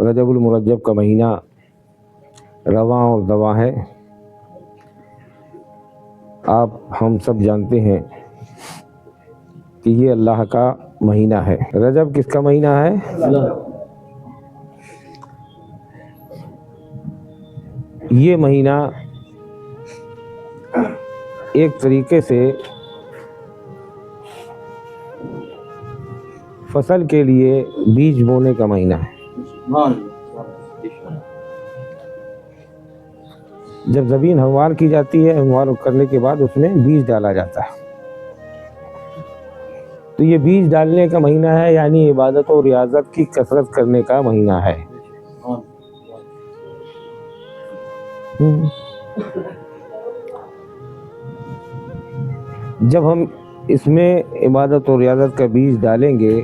رجب المرجب کا مہینہ رواں اور دواں ہے۔ آپ ہم سب جانتے ہیں کہ یہ اللہ کا مہینہ ہے۔ رجب کس کا مہینہ ہے؟ یہ مہینہ ایک طریقے سے فصل کے لیے بیج بونے کا مہینہ ہے۔ جب زمین ہموار کی جاتی ہے، ہموار کرنے کے بعد اس میں بیج ڈالا جاتا ہے، تو یہ بیج ڈالنے کا مہینہ ہے، یعنی عبادت و ریاضت کی کثرت کرنے کا مہینہ ہے۔ جب ہم اس میں عبادت و ریاضت کا بیج ڈالیں گے،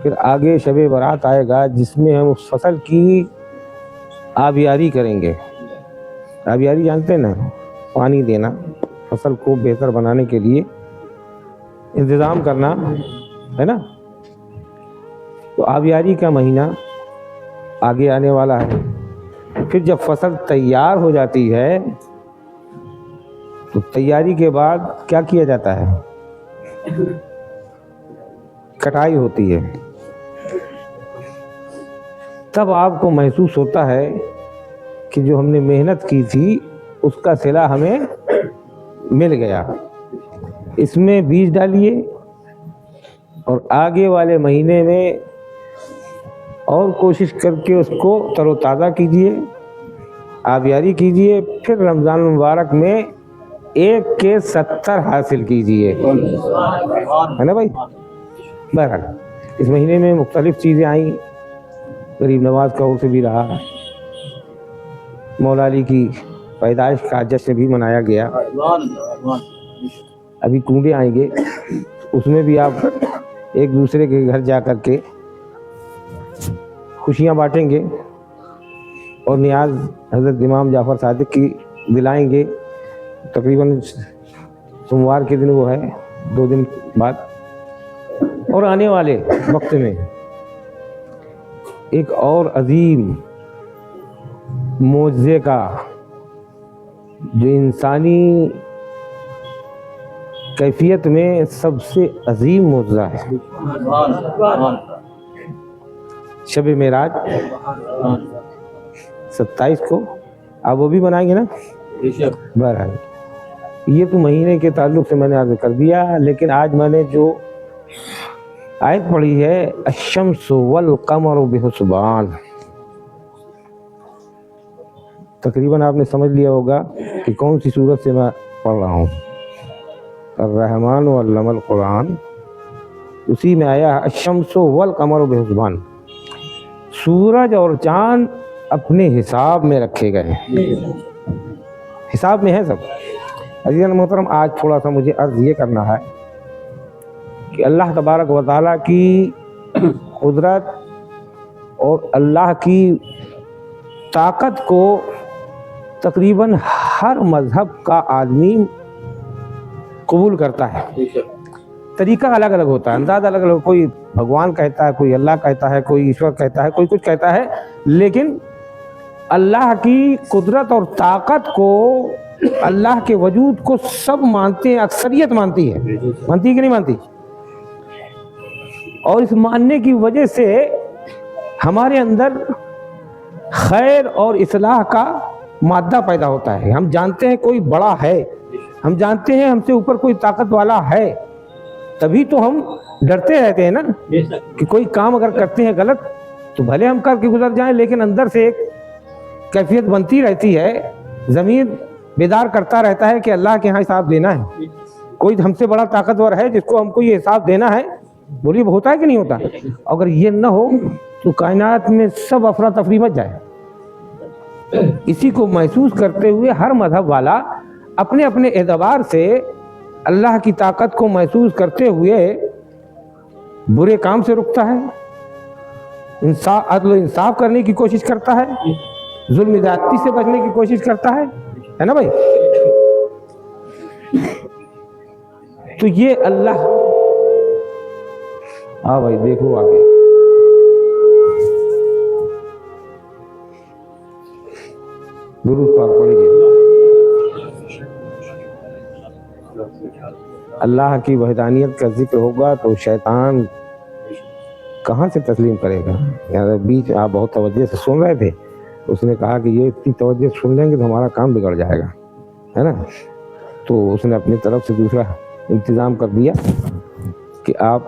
پھر آگے شب برات آئے گا جس میں ہم اس فصل کی آبیاری کریں گے۔ آبیاری جانتے ہیں نا، پانی دینا، فصل کو بہتر بنانے کے لیے انتظام کرنا ہے نا۔ تو آبیاری کا مہینہ آگے آنے والا ہے۔ پھر جب فصل تیار ہو جاتی ہے تو تیاری کے بعد کیا کیا جاتا ہے؟ کٹائی ہوتی ہے۔ تب آپ کو محسوس ہوتا ہے کہ جو ہم نے محنت کی تھی اس کا صلہ ہمیں مل گیا۔ اس میں بیج ڈالیے اور آگے والے مہینے میں اور کوشش کر کے اس کو تر و تازہ کیجیے، آبیاری کیجیے، پھر رمضان المبارک میں 1 کے 70 حاصل کیجیے، ہے نا بھائی۔ بہرحال اس مہینے میں مختلف چیزیں آئیں، غریب نواز کا عرس بھی رہا، مولا علی کی پیدائش کا جشن بھی منایا گیا۔ ابھی کنڈے آئیں گے، اس میں بھی آپ ایک دوسرے کے گھر جا کر کے خوشیاں بانٹیں گے اور نیاز حضرت امام جعفر صادق کی دلائیں گے۔ تقریباً سوموار کے دن وہ ہے، 2 دن بعد۔ اور آنے والے وقت میں ایک اور عظیم معجزے کا، جو انسانی کیفیت میں سب سے عظیم معجزہ ہے، شب معراج 27 کو۔ آپ وہ بھی منائیں گے نا؟ بہرحال یہ تو مہینے کے تعلق سے میں نے عرض کر دیا، لیکن آج میں نے جو آیت پڑھی ہے، الشمس والقمر بحسبان، تقریباً آپ نے سمجھ لیا ہوگا کہ کون سی سورت سے میں پڑھ رہا ہوں۔ الرحمن علم القرآن، اسی میں آیا الشمس والقمر بحسبان، سورج اور چاند اپنے حساب میں رکھے گئے، حساب میں ہے سب۔ عزیزان محترم، آج تھوڑا سا مجھے عرض یہ کرنا ہے کہ اللہ تبارک و تعالیٰ کی قدرت اور اللہ کی طاقت کو تقریباً ہر مذہب کا آدمی قبول کرتا ہے۔ طریقہ الگ الگ ہوتا ہے، انداز الگ الگ، کوئی بھگوان کہتا ہے، کوئی اللہ کہتا ہے، کوئی ایشور کہتا ہے، کوئی کچھ کہتا ہے، لیکن اللہ کی قدرت اور طاقت کو، اللہ کے وجود کو سب مانتے ہیں، اکثریت مانتی ہے۔ مانتی ہے کہ نہیں مانتی؟ اور اس ماننے کی وجہ سے ہمارے اندر خیر اور اصلاح کا مادہ پیدا ہوتا ہے۔ ہم جانتے ہیں کوئی بڑا ہے، ہم جانتے ہیں ہم سے اوپر کوئی طاقت والا ہے، تبھی تو ہم ڈرتے رہتے ہیں نا کہ کوئی کام اگر کرتے ہیں غلط تو بھلے ہم کر کے گزر جائیں، لیکن اندر سے ایک کیفیت بنتی رہتی ہے، ضمیر بیدار کرتا رہتا ہے کہ اللہ کے ہاں حساب دینا ہے، کوئی ہم سے بڑا طاقتور ہے جس کو ہم کو یہ حساب دینا ہے۔ بولیے ہوتا ہے کہ نہیں ہوتا؟ اگر یہ نہ ہو تو کائنات میں سب افراتفری مچ جائے۔ اسی کو محسوس کرتے ہوئے ہر مذہب والا اپنے اپنے اعتبار سے اللہ کی طاقت کو محسوس کرتے ہوئے برے کام سے رکتا ہے، عدل و انصاف کرنے کی کوشش کرتا ہے، ظلم زیادتی سے بچنے کی کوشش کرتا ہے نا بھائی۔ تو یہ اللہ، ہاں بھائی دیکھو آگے، درود پاک پڑھیے۔ اللہ کی وحدانیت کا ذکر ہوگا تو شیطان کہاں سے تسلیم کرے گا؟ یار بیچ آپ بہت توجہ سے سن رہے تھے، اس نے کہا کہ یہ اتنی توجہ سن لیں گے تو ہمارا کام بگڑ جائے گا، ہے نا؟ تو اس نے اپنی طرف سے دوسرا انتظام کر دیا کہ آپ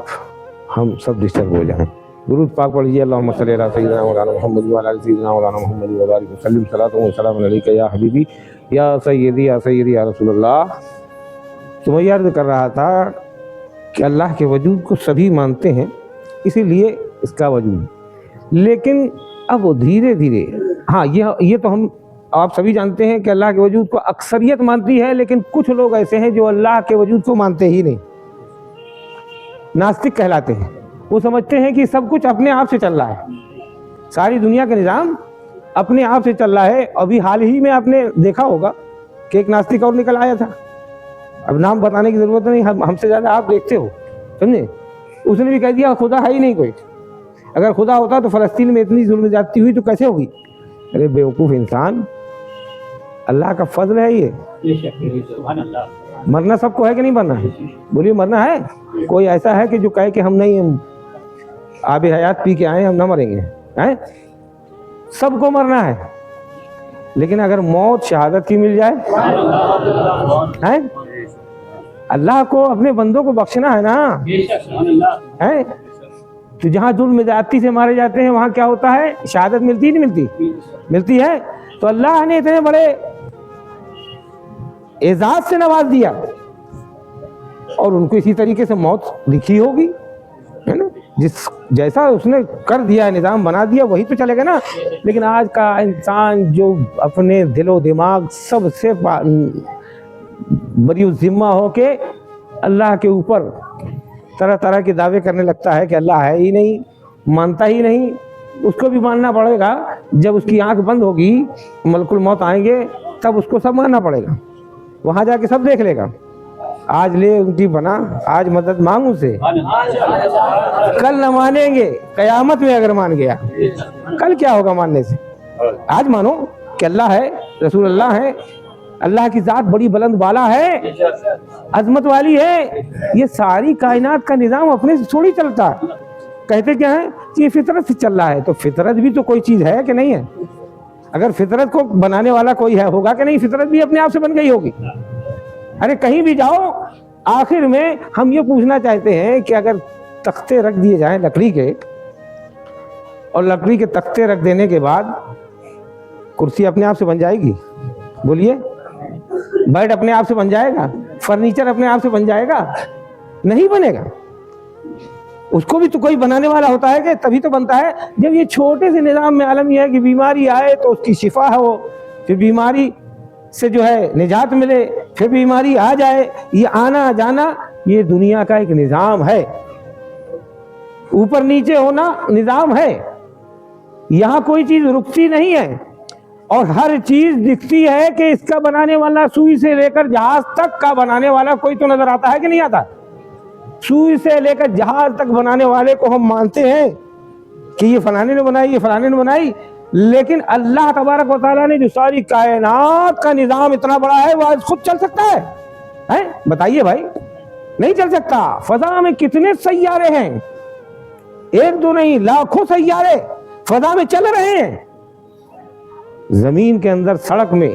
ہم سب ڈسٹرب ہو جائیں۔ درود پاک پڑھیے۔ اللہم صلی علی سیدنا مولانا محمد وعلی آل سیدنا مولانا محمد وبارک وسلم صلاۃ و سلام علیک یا حبیبی یا سیدی یا رسول اللہ۔ تو میں یہ عرض کر رہا تھا کہ اللہ کے وجود کو سبھی مانتے ہیں، اسی لیے اس کا وجود، لیکن اب وہ دھیرے دھیرے، ہاں یہ تو ہم آپ سبھی جانتے ہیں کہ اللہ کے وجود کو اکثریت مانتی ہے، لیکن کچھ لوگ ایسے ہیں جو اللہ کے وجود کو مانتے ہی نہیں، ناستک کہلاتے ہیں۔ وہ سمجھتے ہیں کہ سب کچھ اپنے آپ سے چل رہا ہے، ساری دنیا کا نظام اپنے آپ سے چل رہا ہے۔ ابھی حال ہی میں آپ نے دیکھا ہوگا کہ ایک ناستک اور نکل آیا تھا، اب نام بتانے کی ضرورت نہیں، ہم سے زیادہ آپ دیکھتے ہو، سمجھے؟ اس نے بھی کہہ دیا خدا ہے ہی نہیں کوئی، اگر خدا ہوتا تو فلسطین میں اتنی ظلم زیادتی ہوئی تو کیسے ہوگی؟ ارے بیوقوف انسان، اللہ کا فضل ہے یہ۔ مرنا سب کو ہے کہ نہیں مرنا ہے؟ بولیے مرنا ہے؟ کوئی ایسا ہے کہ جو کہے کہ ہم نہیں آب حیات پی کے آئے ہم نہ مریں گے؟ سب کو مرنا ہے، لیکن اگر موت شہادت کی مل جائے، اللہ کو اپنے بندوں کو بخشنا ہے نا، تو جہاں ظلم زیادتی سے مارے جاتے ہیں وہاں کیا ہوتا ہے؟ شہادت ملتی نہیں ملتی؟ ملتی ہے۔ تو اللہ نے اتنے بڑے اعزاز سے نواز دیا اور ان کو اسی طریقے سے موت لکھی ہوگی، ہے نا؟ جیسا اس نے کر دیا، نظام بنا دیا، وہی تو چلے گا نا۔ لیکن آج کا انسان جو اپنے دل و دماغ سب سے بری الذمہ ہو کے اللہ کے اوپر طرح طرح کے دعوے کرنے لگتا ہے کہ اللہ ہے ہی نہیں، مانتا ہی نہیں، اس کو بھی ماننا پڑے گا۔ جب اس کی آنکھ بند ہوگی، ملک الموت آئیں گے، تب اس کو سب ماننا پڑے گا، وہاں جا کے سب دیکھ لے گا۔ آج لے ان کی بنا، آج مدد مانگ ان سے، کل نہ مانیں گے، قیامت میں اگر مان گیا کل کیا ہوگا ماننے سے؟ آج مانو کہ اللہ ہے، رسول اللہ ہے، اللہ کی ذات بڑی بلند بالا ہے، عظمت والی ہے۔ یہ ساری کائنات کا نظام اپنے سے تھوڑی چلتا ہے۔ کہتے کیا ہیں کہ یہ فطرت سے چل رہا ہے، تو فطرت بھی تو کوئی چیز ہے کہ نہیں ہے؟ اگر فطرت کو بنانے والا کوئی ہے ہوگا کہ نہیں؟ فطرت بھی اپنے آپ سے بن گئی ہوگی۔ ارے کہیں بھی جاؤ، آخر میں ہم یہ پوچھنا چاہتے ہیں کہ اگر تختے رکھ دیے جائیں لکڑی کے، اور لکڑی کے تختے رکھ دینے کے بعد کرسی اپنے آپ سے بن جائے گی؟ بولیے، بیڈ اپنے آپ سے بن جائے گا؟ فرنیچر اپنے آپ سے بن جائے گا؟ نہیں بنے گا، اس کو بھی تو کوئی بنانے والا ہوتا ہے کہ تبھی تو بنتا ہے۔ جب یہ چھوٹے سے نظام میں عالم یہ ہے کہ بیماری آئے تو اس کی شفا ہو، پھر بیماری سے جو ہے نجات ملے، پھر بیماری آ جائے، یہ آنا جانا یہ دنیا کا ایک نظام ہے، اوپر نیچے ہونا نظام ہے، یہاں کوئی چیز رکتی نہیں ہے، اور ہر چیز دکھتی ہے کہ اس کا بنانے والا، سوئی سے لے کر جہاز تک کا بنانے والا کوئی تو نظر آتا ہے کہ نہیں آتا؟ سوئی سے لے کر جہاز تک بنانے والے کو ہم مانتے ہیں کہ یہ فلانے نے بنائی، یہ فلانے نے بنائی، لیکن اللہ تبارک و تعالیٰ نے جو ساری کائنات کا نظام اتنا بڑا ہے، وہ آج خود چل سکتا ہے؟ بتائیے بھائی، نہیں چل سکتا۔ فضا میں کتنے سیارے ہیں، ایک دو نہیں، لاکھوں سیارے فضا میں چل رہے ہیں۔ زمین کے اندر سڑک میں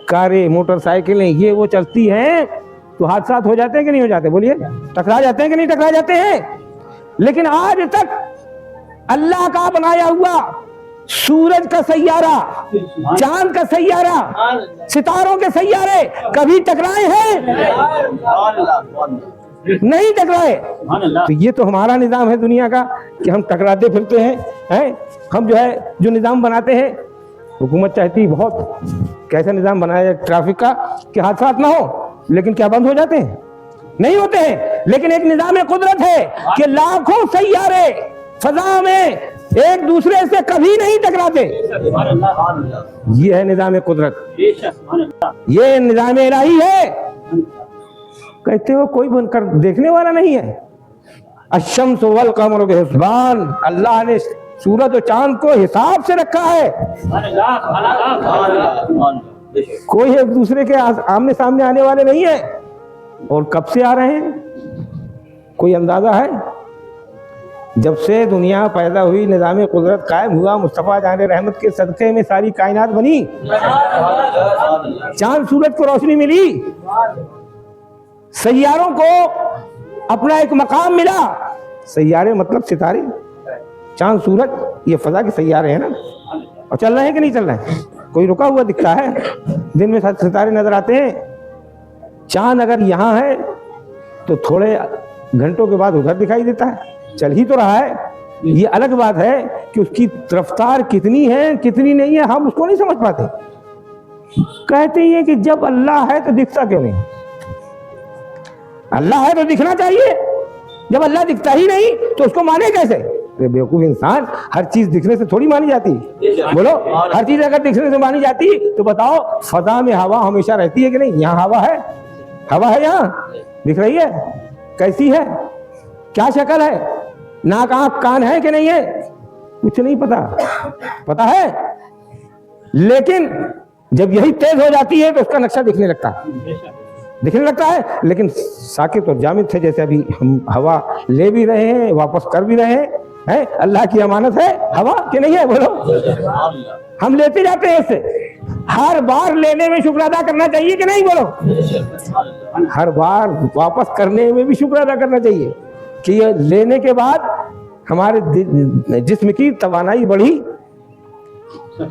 کاریں، موٹر سائیکلیں، یہ وہ چلتی ہیں تو حادثات ہو جاتے ہیں کہ نہیں ہو جاتے؟ بولیے، ٹکرا جاتے ہیں کہ نہیں ٹکرا جاتے ہیں؟ لیکن آج تک اللہ کا بنایا ہوا سورج کا سیارہ، چاند کا سیارہ، ستاروں کے سیارے کبھی ٹکرائے ہیں؟ نہیں ٹکرائے۔ تو یہ تو ہمارا نظام ہے دنیا کا کہ ہم ٹکراتے پھرتے ہیں۔ ہم جو ہے جو نظام بناتے ہیں، حکومت چاہتی بہت کیسا نظام بنایا جائے ٹریفک کا کہ حادثات نہ ہو، لیکن کیا بند ہو جاتے ہیں؟ نہیں ہوتے ہیں۔ لیکن ایک نظام قدرت ہے کہ لاکھوں سیارے فضا میں ایک دوسرے سے کبھی نہیں ٹکراتے۔ یہ ہے نظام قدرت، یہ نظام الہی ہے۔ کہتے ہو کوئی بن کر دیکھنے والا نہیں ہے؟ الشمس والقمر بحسبان، اللہ نے سورج و چاند کو حساب سے رکھا ہے. کوئی ایک دوسرے کے آمنے سامنے آنے والے نہیں ہیں. اور کب سے آ رہے ہیں کوئی اندازہ ہے؟ جب سے دنیا پیدا ہوئی، نظام قدرت قائم ہوا، مصطفیٰ جان رحمت کے صدقے میں ساری کائنات بنی، چاند سورج کو روشنی ملی، سیاروں کو اپنا ایک مقام ملا. سیارے مطلب ستارے، چاند سورج یہ فضا کے سیارے ہیں نا. اور چل رہے ہیں کہ نہیں چل رہے ہیں؟ کوئی رکا ہوا دکھتا ہے؟ دن میں ستارے نظر آتے ہیں. چاند اگر یہاں ہے تو تھوڑے گھنٹوں کے بعد ادھر دکھائی دیتا ہے، چل ہی تو رہا ہے. یہ الگ بات ہے کہ اس کی رفتار کتنی ہے کتنی نہیں ہے ہم اس کو نہیں سمجھ پاتے. کہتے ہیں کہ جب اللہ ہے تو دکھتا کیوں نہیں؟ اللہ ہے تو دکھنا چاہیے. جب اللہ دکھتا ہی نہیں تو اس کو مانے کیسے؟ بیوقوف انسان، ہر چیز دکھنے سے تھوڑی مانی جاتی. بولو، ہر چیز اگر دکھنے سے مانی جاتی تو بتاؤ فضا میں ہوا ہمیشہ رہتی ہے کہ نہیں؟ یہاں ہوا ہے، ہوا ہے یہاں، دکھ رہی ہے؟ کیسی ہے؟ کیا شکل ہے؟ ناک آنکھ کان ہے کہ نہیں ہے؟ کچھ نہیں پتا ہے. لیکن جب یہی تیز ہو جاتی ہے تو اس کا نقشہ دکھنے لگتا ہے. لیکن ساکت اور جامد تھے، جیسے ابھی ہم ہوا لے بھی رہے ہیں واپس کر بھی رہے ہیں. اللہ کی امانت ہے ہوا کہ نہیں ہے؟ بولو، ہم لیتے جاتے ہیں اس سے. ہر بار لینے میں شکر ادا کرنا چاہیے کہ نہیں؟ بولو، ہر بار واپس کرنے میں بھی شکر ادا کرنا چاہیے کہ یہ لینے کے بعد ہمارے جسم کی توانائی بڑھی.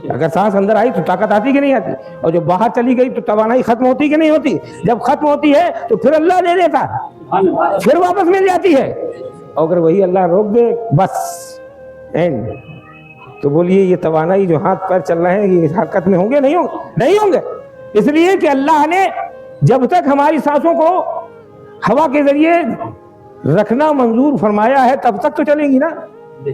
اگر سانس اندر آئی تو طاقت آتی کہ نہیں آتی؟ اور جب باہر چلی گئی تو توانائی ختم ہوتی کہ نہیں ہوتی؟ جب ختم ہوتی ہے تو پھر اللہ دے دیتا، پھر واپس مل جاتی ہے. اگر وہی اللہ روک دے بس اینڈ، تو بولیے یہ توانائی جو ہاتھ پیر چل رہے ہیں یہ حرکت میں ہوں گے نہیں ہوں گے. اس لیے کہ اللہ نے جب تک ہماری سانسوں کو ہوا کے ذریعے رکھنا منظور فرمایا ہے تب تک تو چلیں گی نا.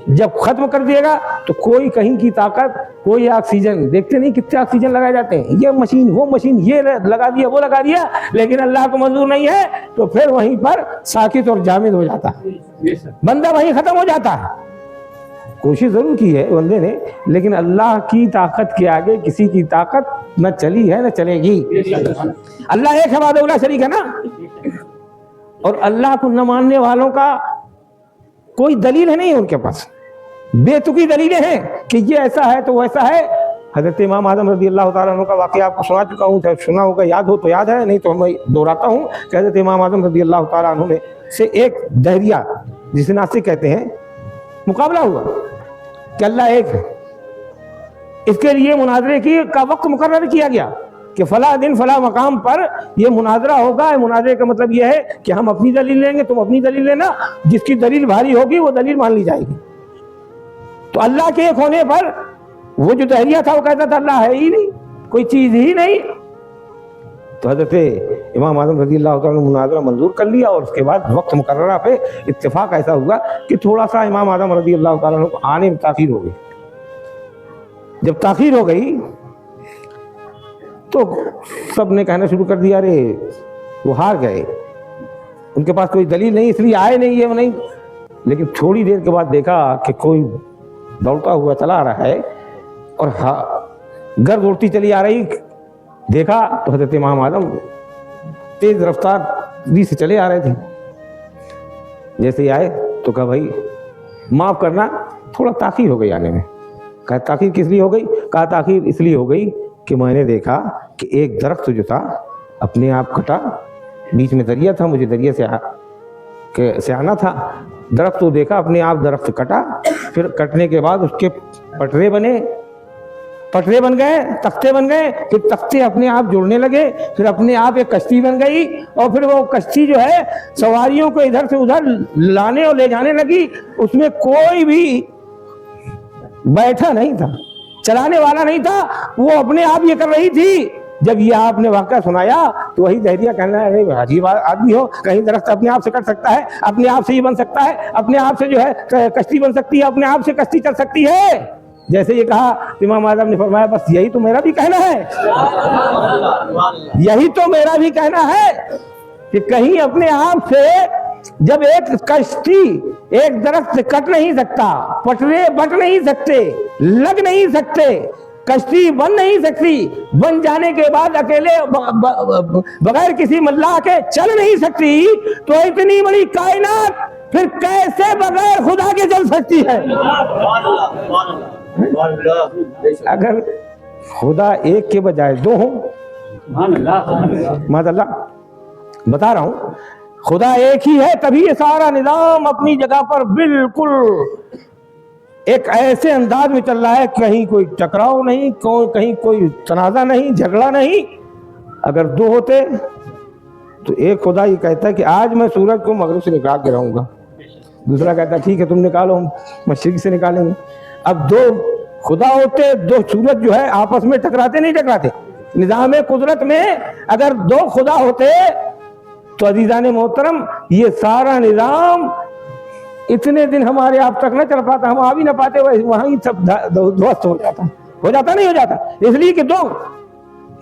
جب ختم کر دے گا تو کوئی کہیں کی طاقت، کوئی آکسیجن، دیکھتے نہیں کتنے آکسیجن لگائے جاتے ہیں، یہ مشین وہ مشین، یہ لگا دیا وہ لگا دیا، لیکن اللہ کو منظور نہیں ہے تو پھر وہیں پر ساکت اور جامد ہو جاتا ہے، بندہ وہیں ختم ہو جاتا ہے. کوشش ضرور کی ہے بندے نے، لیکن اللہ کی طاقت کے آگے کسی کی طاقت نہ چلی ہے نہ چلے گی. اللہ ایک ہے، وحدہ لا شریک ہے نا. اور اللہ کو نہ ماننے والوں کا کوئی دلیل ہے نہیں ان کے پاس، بے تکی دلیلیں ہیں کہ یہ ایسا ہے تو ویسا ہے. حضرت امام اعظم رضی اللہ تعالیٰ عنہ کا واقعہ آپ کو سنا چکا ہوں، سنا ہوگا، یاد ہو تو یاد ہے، نہیں تو میں دہراتا ہوں کہ حضرت امام اعظم رضی اللہ تعالیٰ عنہ میں سے ایک دہریہ جسے ناصر کہتے ہیں مقابلہ ہوا کہ اللہ ایک ہے. اس کے لیے مناظرے کا وقت مقرر کیا گیا کہ فلاں دن فلاں مقام پر یہ مناظرہ ہوگا. مناظرے کا مطلب یہ ہے کہ ہم اپنی دلیل لیں گے، تم اپنی دلیل لینا، جس کی دلیل بھاری ہوگی وہ دلیل مان لی جائے گی. تو اللہ کے ایک ہونے پر وہ جو دہریہ تھا وہ کہتا تھا اللہ ہے ہی نہیں، کوئی چیز ہی نہیں. تو حضرت امام اعظم رضی اللہ تعالیٰ نے مناظرہ منظور کر لیا، اور اس کے بعد وقت مقررہ پہ اتفاق ایسا ہوا کہ تھوڑا سا امام اعظم رضی اللہ تعالیٰ کو آنے میں تاخیر ہو گئی. جب تاخیر ہو گئی تو سب نے کہنا شروع کر دیا ارے وہ ہار گئے، ان کے پاس کوئی دلیل نہیں اس لیے آئے نہیں یہ نہیں. لیکن تھوڑی دیر کے بعد دیکھا کہ کوئی دوڑتا ہوا چلا آ رہا ہے اور گرد اڑتی چلی آ رہی. دیکھا تو حضرت امام اعظم تیز رفتار سے چلے آ رہے تھے. جیسے ہی آئے تو کہا بھائی معاف کرنا تھوڑا تاخیر ہو گئی آنے میں. کہا تاخیر کس لیے ہو گئی؟ کہا تاخیر اس لیے ہو گئی کہ میں نے دیکھا کہ ایک درخت جو تھا اپنے آپ کٹا، بیچ میں دریا تھا، مجھے دریا سے آنا تھا. درخت کو دیکھا اپنے آپ درخت کٹا، پھر کٹنے کے بعد اس کے پٹرے بن گئے، تختے بن گئے، پھر تختے اپنے آپ جڑنے لگے، پھر اپنے آپ ایک کشتی بن گئی، اور پھر وہ کشتی جو ہے سواریوں کو ادھر سے ادھر لانے اور لے جانے لگی. اس میں کوئی بھی بیٹھا نہیں تھا، چلانے والا نہیں تھا، وہ اپنے آپ یہ کر رہی تھی. جب یہ آپ نے واقعہ سنایا تو وہی دہریہ کہنا ہے عجیب آدمی ہو، کہیں درخت اپنے آپ سے کٹ سکتا ہے، اپنے آپ سے یہ بن سکتا ہے، اپنے آپ سے جو ہے کشتی بن سکتی ہے، اپنے آپ سے کشتی چل سکتی ہے. جیسے یہ کہا امام اعظم نے فرمایا بس یہی تو میرا بھی کہنا ہے، یہی تو میرا بھی کہنا ہے کہ کہیں اپنے آپ سے جب ایک کشتی ایک درخت سے کٹ نہیں سکتا، پٹرے بٹ نہیں سکتے، لگ نہیں سکتے، کشتی بن نہیں سکتی، بن جانے کے بعد اکیلے بغیر کسی ملاح کے چل نہیں سکتی، تو اتنی بڑی کائنات پھر کیسے بغیر خدا کے چل سکتی ہے؟ اگر خدا ایک کے بجائے دو ہوں، ماشاء اللہ بتا رہا ہوں، خدا ایک ہی ہے تبھی یہ سارا نظام اپنی جگہ پر بالکل ایک ایسے انداز میں چل رہا ہے، کہیں کوئی ٹکراؤ نہیں، کہیں کوئی تنازع نہیں، جھگڑا نہیں۔ اگر دو ہوتے تو ایک خدا یہ کہتا ہے کہ آج میں سورج کو مغرب سے نکال کے رہوں گا، دوسرا کہتا ہے ٹھیک ہے تم نکالو، ہم مشرق سے نکالیں گے۔ اب دو خدا ہوتے، دو سورج جو ہے آپس میں ٹکراتے نہیں ٹکراتے؟ نظام قدرت میں اگر دو خدا ہوتے تو عزیزان محترم یہ سارا نظام اتنے دن ہمارے آپ تک نہ چل پاتا، ہم آ بھی نہ پاتے، وہیں سب دھوست ہو جاتا نہیں ہو جاتا، اس لیے کہ دو،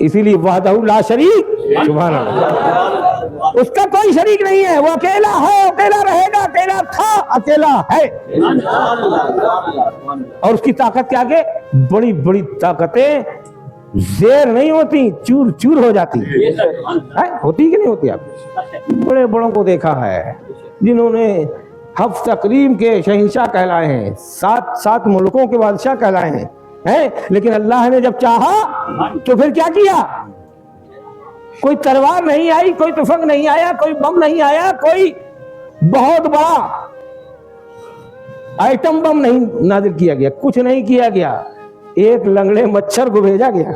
اسی لیے وحدہ لا شریک، سبحان اللہ، اس کا کوئی شریک نہیں ہے، وہ اکیلا ہے، اکیلا رہے گا، اکیلا تھا، اکیلا ہے، اور اس کی طاقت کے آگے بڑی بڑی طاقتیں زیر نہیں ہوتی، چور چور ہو جاتی ہوتی کہ نہیں ہوتی؟ آپ بڑے بڑوں کو دیکھا ہے جنہوں نے ہفت تقریم کے شہنشاہ کہلائے ہیں، سات ملکوں کے بادشاہ کہلائے ہیں، لیکن اللہ نے جب چاہا تو پھر کیا کیا؟ کوئی تلوار نہیں آئی، کوئی تفنگ نہیں آیا، کوئی بم نہیں آیا، کوئی بہت بڑا آئٹم بم نہیں نازل کیا گیا، کچھ نہیں کیا گیا، ایک لنگڑے مچھر کو بھیجا گیا۔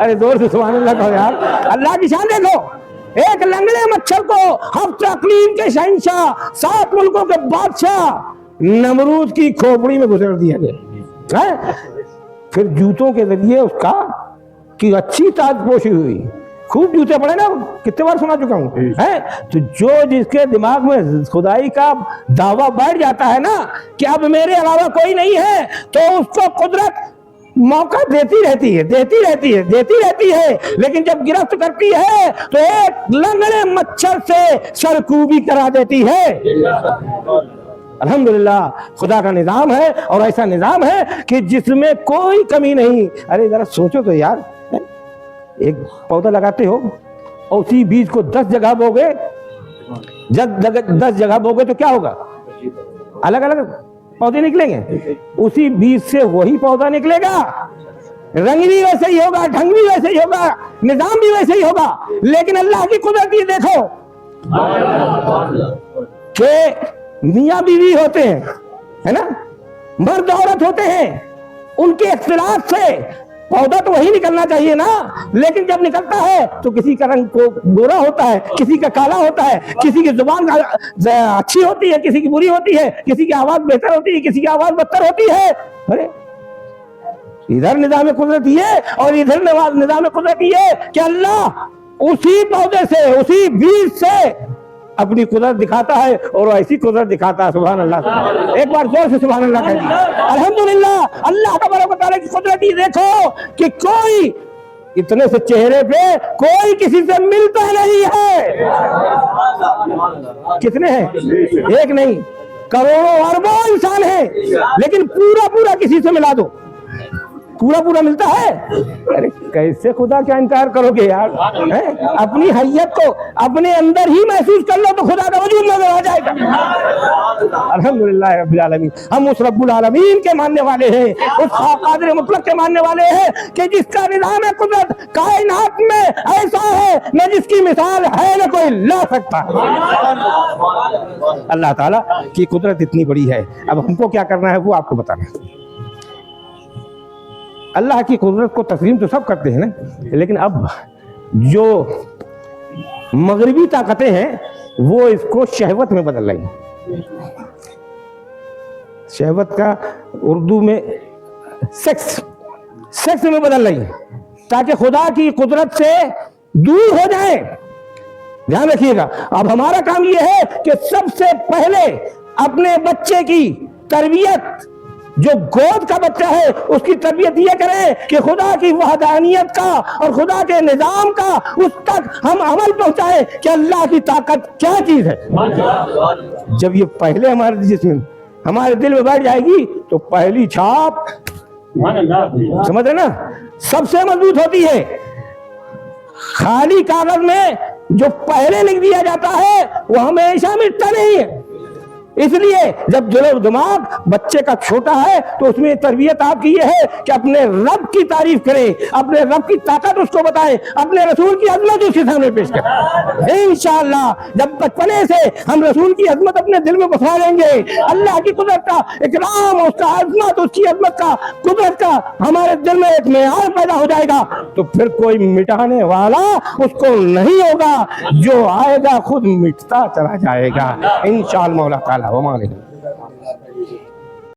ارے زور سے سبحان اللہ کہو یار، اللہ کی شان دیکھو، ایک لنگڑے مچھر کو ہفت اقلیم کے شہنشاہ، 7 ملکوں کے بادشاہ نمرود کی کھوپڑی میں گزر دیا گیا، پھر جوتوں کے ذریعے اس کا کی اچھی تاج پوشی ہوئی، خوب جوتے پڑے نا، کتنے بار سنا چکا ہوں، تو جو جس کے دماغ میں خدائی کا دعویٰ بیٹھ جاتا ہے نا کہ اب میرے علاوہ کوئی نہیں ہے، تو اس کو قدرت موقع دیتی رہتی ہے، لیکن جب گرفت کرتی ہے تو ایک لنگڑے مچھر سے سرکوبی کرا دیتی ہے۔ الحمدللہ خدا کا نظام ہے، اور ایسا نظام ہے کہ جس میں کوئی کمی نہیں۔ ارے ذرا سوچو تو یار، ایک پودا لگاتے ہو اور اسی بیج کو 10 جگہ بوگے، جب 10 جگہ بوگے تو کیا ہوگا؟ الگ الگ پودے نکلیں گے، اسی بیج سے وہی پودا نکلے گا، رنگ بھی ویسے ہی ہوگا، ڈھنگ بھی ویسے ہی ہوگا، نظام بھی ویسے ہی ہوگا، لیکن اللہ کی قدرت یہ دیکھو کہ میاں بیوی ہوتے ہیں، ہے نا، مرد عورت ہوتے ہیں، ان کے اختلاف سے پودا تو وہی نکلنا چاہیے نا، لیکن جب نکلتا ہے تو کسی کا رنگ کو گورا ہوتا ہے، کسی کا کالا ہوتا ہے، کسی کی زبان اچھی ہوتی ہے، کسی کی بری ہوتی ہے، کسی کی آواز بہتر ہوتی ہے، کسی کی آواز بدتر ہوتی ہے۔ ارے ادھر نظام قدرت یہ اور ادھر نظام قدرت یہ کہ اللہ اسی پودے سے، اسی بیج سے اپنی قدرت دکھاتا ہے، اور ایسی قدرت دکھاتا ہے۔ سبحان اللہ، ایک بار زور سے سبحان اللہ کہہ دیا۔ الحمدللہ، اللہ تبارک و تعالیٰ کی قدرت یہ دیکھو کہ کوئی اتنے سے چہرے پہ کوئی کسی سے ملتا نہیں ہے۔ کتنے ہیں؟ ایک نہیں، کروڑوں اربوں انسان ہیں، لیکن پورا کسی سے ملا دو، پورا ملتا ہے؟ ارے کیسے خدا کا انکار کرو گے یار؟ اپنی حیت کو اپنے اندر ہی محسوس کر لو تو خدا کا وجود نظر آ جائے گا۔ الحمدللہ رب العالمین، ہم اس رب العالمین کے ماننے والے ہیں، اس قادر مطلق کے ماننے والے ہیں کہ جس کا نظام قدرت کائنات میں ایسا ہے نہ جس کی مثال ہے نہ کوئی لا سکتا۔ اللہ تعالیٰ کی قدرت اتنی بڑی ہے، اب ہم کو کیا کرنا ہے وہ آپ کو بتانا ہے۔ اللہ کی قدرت کو تسلیم تو سب کرتے ہیں نا، لیکن اب جو مغربی طاقتیں ہیں وہ اس کو شہوت میں بدل رہی ہیں۔ شہوت کا اردو میں سیکس میں بدل رہی ہیں، تاکہ خدا کی قدرت سے دور ہو جائیں۔ دھیان رکھیے گا، اب ہمارا کام یہ ہے کہ سب سے پہلے اپنے بچے کی تربیت جو گود کا بچہ ہے اس کی تربیت یہ کریں کہ خدا کی وحدانیت کا اور خدا کے نظام کا اس تک ہم عمل پہنچائے کہ اللہ کی طاقت کیا چیز ہے. جب یہ پہلے ہمارے جسم ہمارے دل میں بیٹھ جائے گی تو پہلی چھاپ سمجھ رہے نا سب سے مضبوط ہوتی ہے. خالی کاغذ میں جو پہلے لکھ دیا جاتا ہے وہ ہمیشہ مٹتا نہیں ہے. اس لیے جب دل و دماغ بچے کا چھوٹا ہے تو اس میں تربیت آپ کی یہ ہے کہ اپنے رب کی تعریف کریں, اپنے رب کی طاقت اس کو بتائیں, اپنے رسول کی عظمت اس کے سامنے پیش کریں. انشاءاللہ جب بچپنے سے ہم رسول کی عظمت اپنے دل میں بسا لیں گے, اللہ کی قدرت کا اکرام, اس کا عظمت, اس کی عظمت کا, قدرت کا ہمارے دل میں ایک معیار پیدا ہو جائے گا, تو پھر کوئی مٹانے والا اس کو نہیں ہوگا. جو آئے گا خود مٹتا چلا جائے گا انشاءاللہ مولا تعالیٰ.